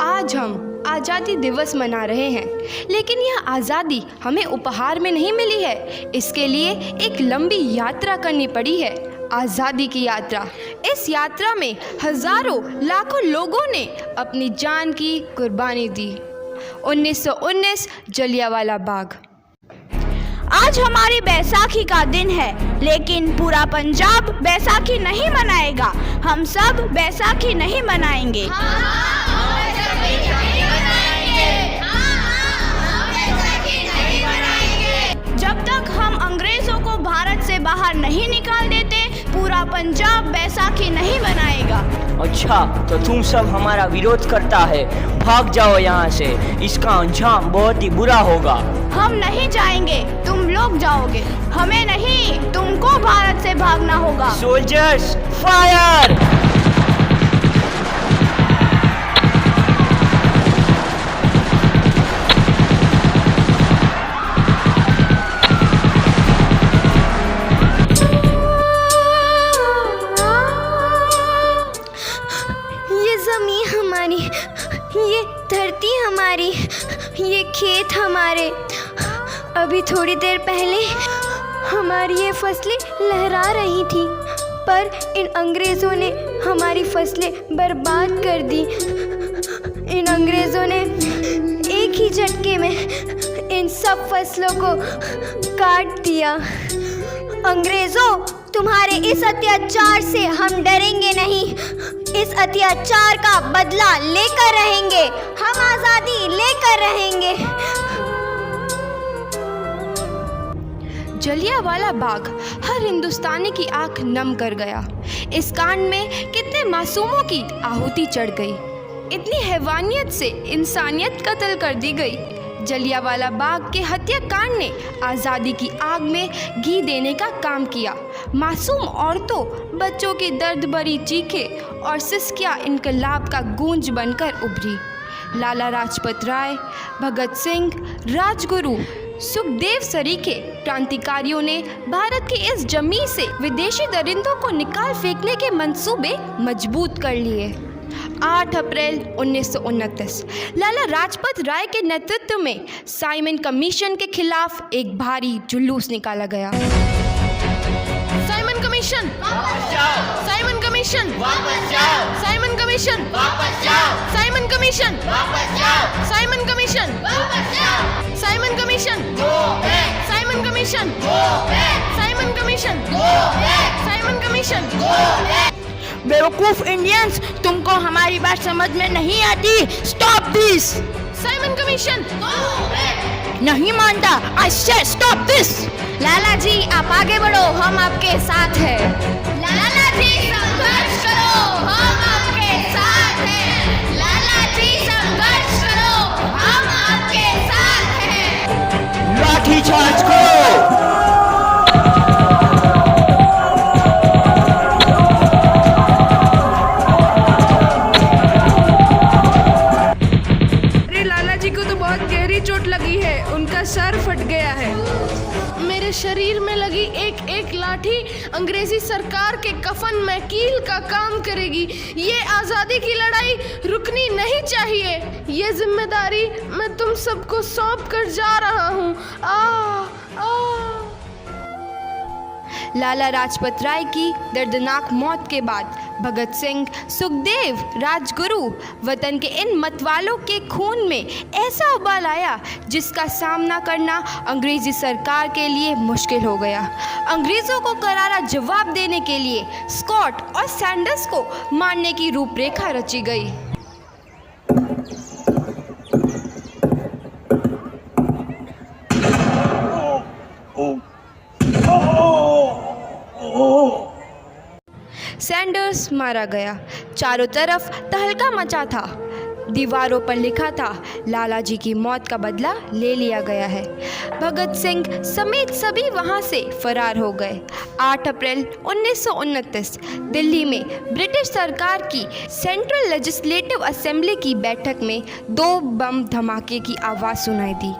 आज हम आज़ादी दिवस मना रहे हैं, लेकिन यह आज़ादी हमें उपहार में नहीं मिली है। इसके लिए एक लंबी यात्रा करनी पड़ी है, आज़ादी की यात्रा। इस यात्रा में हज़ारों लाखों लोगों ने अपनी जान की कुर्बानी दी। 1919 जलियांवाला बाग। आज हमारी बैसाखी का दिन है, लेकिन पूरा पंजाब बैसाखी नहीं मनाएगा। हम सब बैसाखी नहीं मनाएंगे। जब तक हम अंग्रेजों को भारत से बाहर नहीं निकाल देते, पूरा पंजाब बैसाखी नहीं मनाएगा। अच्छा, तो तुम सब हमारा विरोध करता है, भाग जाओ यहाँ से। इसका अंजाम बहुत ही बुरा होगा। हम नहीं जाएंगे, तुम लोग जाओगे। हमें नहीं, तुमको भारत से भागना होगा। Soldiers fire! ये धरती हमारी, ये खेत हमारे। अभी थोड़ी देर पहले हमारी ये फसलें लहरा रही थी, पर इन अंग्रेज़ों ने हमारी फसलें बर्बाद कर दी। इन अंग्रेज़ों ने एक ही झटके में इन सब फसलों को काट दिया। अंग्रेज़ों, तुम्हारे इस अत्याचार से हम डरेंगे नहीं। इस अत्याचार का बदला लेकर रहेंगे। हम आज़ादी लेकर रहेंगे। जलियांवाला बाग हर हिंदुस्तानी की आंख नम कर गया। इस कांड में कितने मासूमों की आहुति चढ़ गई। इतनी हैवानियत से इंसानियत कत्ल कर दी गई। जलियांवाला बाग के हत्याकांड ने आज़ादी की आग में घी देने का काम किया। मासूम औरतों, बच्चों की दर्द भरी चीखें और सिसकियाँ इनकलाब का गूंज बनकर उभरी। लाला लाजपत राय, भगत सिंह, राजगुरु, सुखदेव सरीखे क्रांतिकारियों ने भारत की इस जमीन से विदेशी दरिंदों को निकाल फेंकने के मंसूबे मजबूत कर लिए। 8 अप्रैल 1929 लाला लाजपत राय के नेतृत्व में साइमन कमीशन के खिलाफ एक भारी जुलूस निकाला गया। साइमन कमीशन वापस जाओ! साइमन कमीशन वापस जाओ! साइमन कमीशन वापस जाओ! साइमन कमीशन वापस जाओ! साइमन कमीशन वापस जाओ! Simon commission go back! Simon commission go back! Simon commission go back! Simon commission go back! बेवकूफ इंडियंस, तुमको हमारी बात समझ में नहीं आती। Stop this! Simon commission go back! नहीं मानता। आई से स्टॉप दिस! लाला जी, आप आगे बढ़ो, हम आपके साथ हैं। लाला जी, संघर्ष करो, हम आपके साथ हैं। लाला जी, संघर्ष करो, हम आपके साथ हैं। लाठी चार्ज करो! चोट लगी है, उनका सर फट गया है। मेरे शरीर में लगी एक एक लाठी अंग्रेजी सरकार के कफन में कील का काम करेगी। ये आज़ादी की लड़ाई रुकनी नहीं चाहिए। ये जिम्मेदारी मैं तुम सबको सौंप कर जा रहा हूँ। लाला लाजपत राय की दर्दनाक मौत के बाद भगत सिंह, सुखदेव, राजगुरु वतन के इन मतवालों के खून में ऐसा उबाल आया जिसका सामना करना अंग्रेजी सरकार के लिए मुश्किल हो गया। अंग्रेज़ों को करारा जवाब देने के लिए स्कॉट और सैंडर्स को मारने की रूपरेखा रची गई। सैंडर्स मारा गया। चारों तरफ तहलका मचा था। दीवारों पर लिखा था, लाला जी की मौत का बदला ले लिया गया है। भगत सिंह समेत सभी वहां से फरार हो गए। 8 अप्रैल 1929 दिल्ली में ब्रिटिश सरकार की सेंट्रल लेजिस्लेटिव असेंबली की बैठक में 2 बम धमाके की आवाज़ सुनाई दी।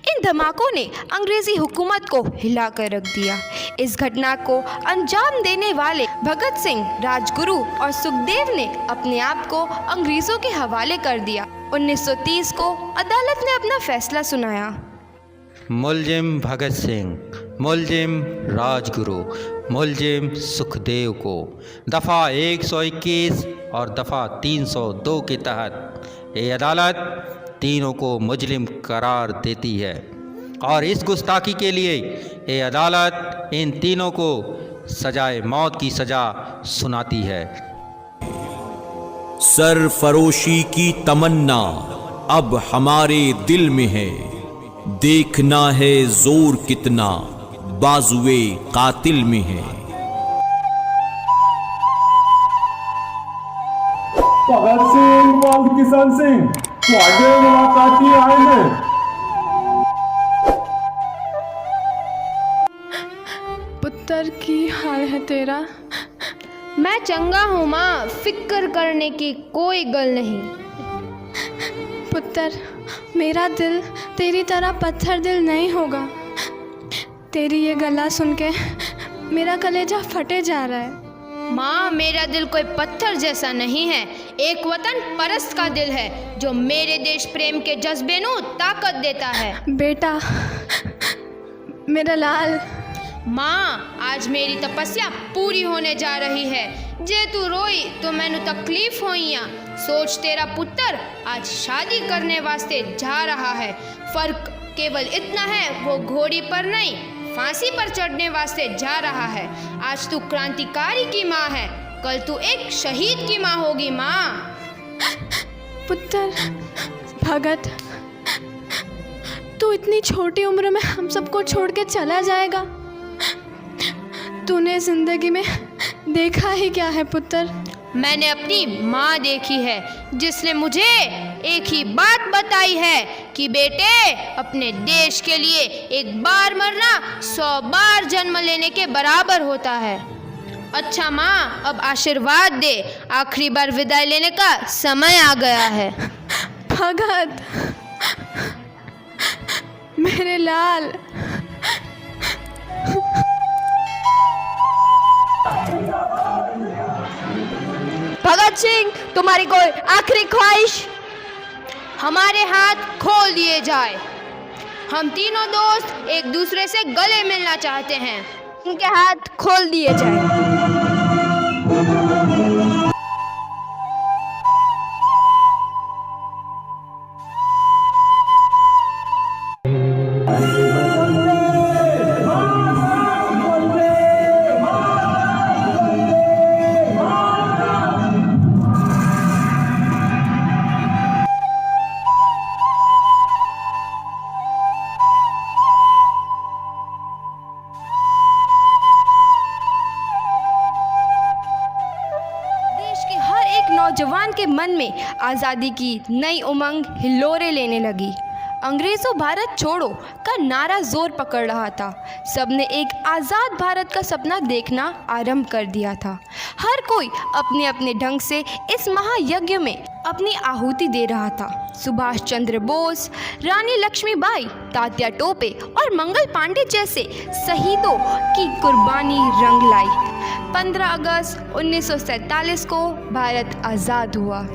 इन धमाकों ने अंग्रेजी हुकूमत को हिला कर रख दिया। इस घटना को अंजाम देने वाले भगत सिंह, राजगुरु और सुखदेव ने अपने आप को अंग्रेजों के हवाले कर दिया। 1930 को अदालत ने अपना फैसला सुनाया। मुलजिम भगत सिंह, मुलजिम राजगुरु, मुलजिम सुखदेव को दफ़ा 121 और दफ़ा 302 के तहत ये अदालत तीनों को मुजरिम करार देती है और इस गुस्ताखी के लिए ये अदालत इन तीनों को सजाए मौत की सज़ा सुनाती है। सरफरोशी की तमन्ना अब हमारे दिल में है, देखना है जोर कितना बाजुए कातिल में है। भगत सिंह और किशन सिंह ਤੁਹਾਡੇ ਮੁਲਾਕਾਤੀ ਆਏ ਨੇ। पुत्र की हाल है तेरा? मैं चंगा हूँ माँ, फिक्र करने की कोई गल नहीं। पुत्र, मेरा दिल तेरी तरह पत्थर दिल नहीं होगा। तेरी ये गला सुन के मेरा कलेजा फटे जा रहा है। माँ, मेरा दिल कोई पत्थर जैसा नहीं है, एक वतन परस्त का दिल है जो मेरे देश प्रेम के जज्बे को ताकत देता है। बेटा, मेरा लाल। माँ, आज मेरी तपस्या पूरी होने जा रही है। जे तू रोई तो मैनू तकलीफ होइया। सोच, तेरा पुत्र आज शादी करने वास्ते जा रहा है। फर्क केवल इतना है, वो घोड़ी पर नहीं फांसी पर चढ़ने वास्ते जा रहा है। आज तू क्रांतिकारी की माँ है, कल तू एक शहीद की माँ होगी। माँ। पुत्र भगत, तू इतनी छोटी उम्र में हम सबको छोड़ के चला जाएगा? तूने जिंदगी में देखा ही क्या है पुत्र? मैंने अपनी माँ देखी है, जिसने मुझे एक ही बात बताई है कि बेटे, अपने देश के लिए एक बार मरना 100 बार जन्म लेने के बराबर होता है। अच्छा माँ, अब आशीर्वाद दे, आखिरी बार विदाई लेने का समय आ गया है। भगत, मेरे लाल। भगत सिंह, तुम्हारी कोई आखिरी ख्वाहिश? हमारे हाथ खोल दिए जाए। हम तीनों दोस्त एक दूसरे से गले मिलना चाहते हैं। उनके हाथ खोल दिए जाए। नौजवान के मन में आज़ादी की नई उमंग हिलोरे लेने लगी। अंग्रेज़ों भारत छोड़ो का नारा जोर पकड़ रहा था। सबने एक आज़ाद भारत का सपना देखना आरंभ कर दिया था। हर कोई अपने अपने ढंग से इस महायज्ञ में अपनी आहुति दे रहा था। सुभाष चंद्र बोस, रानी लक्ष्मीबाई, तात्या टोपे और मंगल पांडे जैसे शहीदों की कुर्बानी रंग लाई। 15 अगस्त 1947 को भारत आज़ाद हुआ।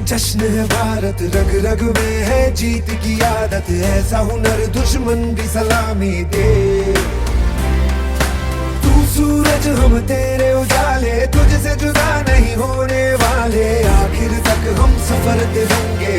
जश्न है भारत, रग रग में है जीत की आदत। ऐसा हुनर दुश्मन भी सलामी दे। तू सूरज हम तेरे उजाले, तुझसे जुदा नहीं होने वाले। आखिर तक हम सफर दिलेंगे।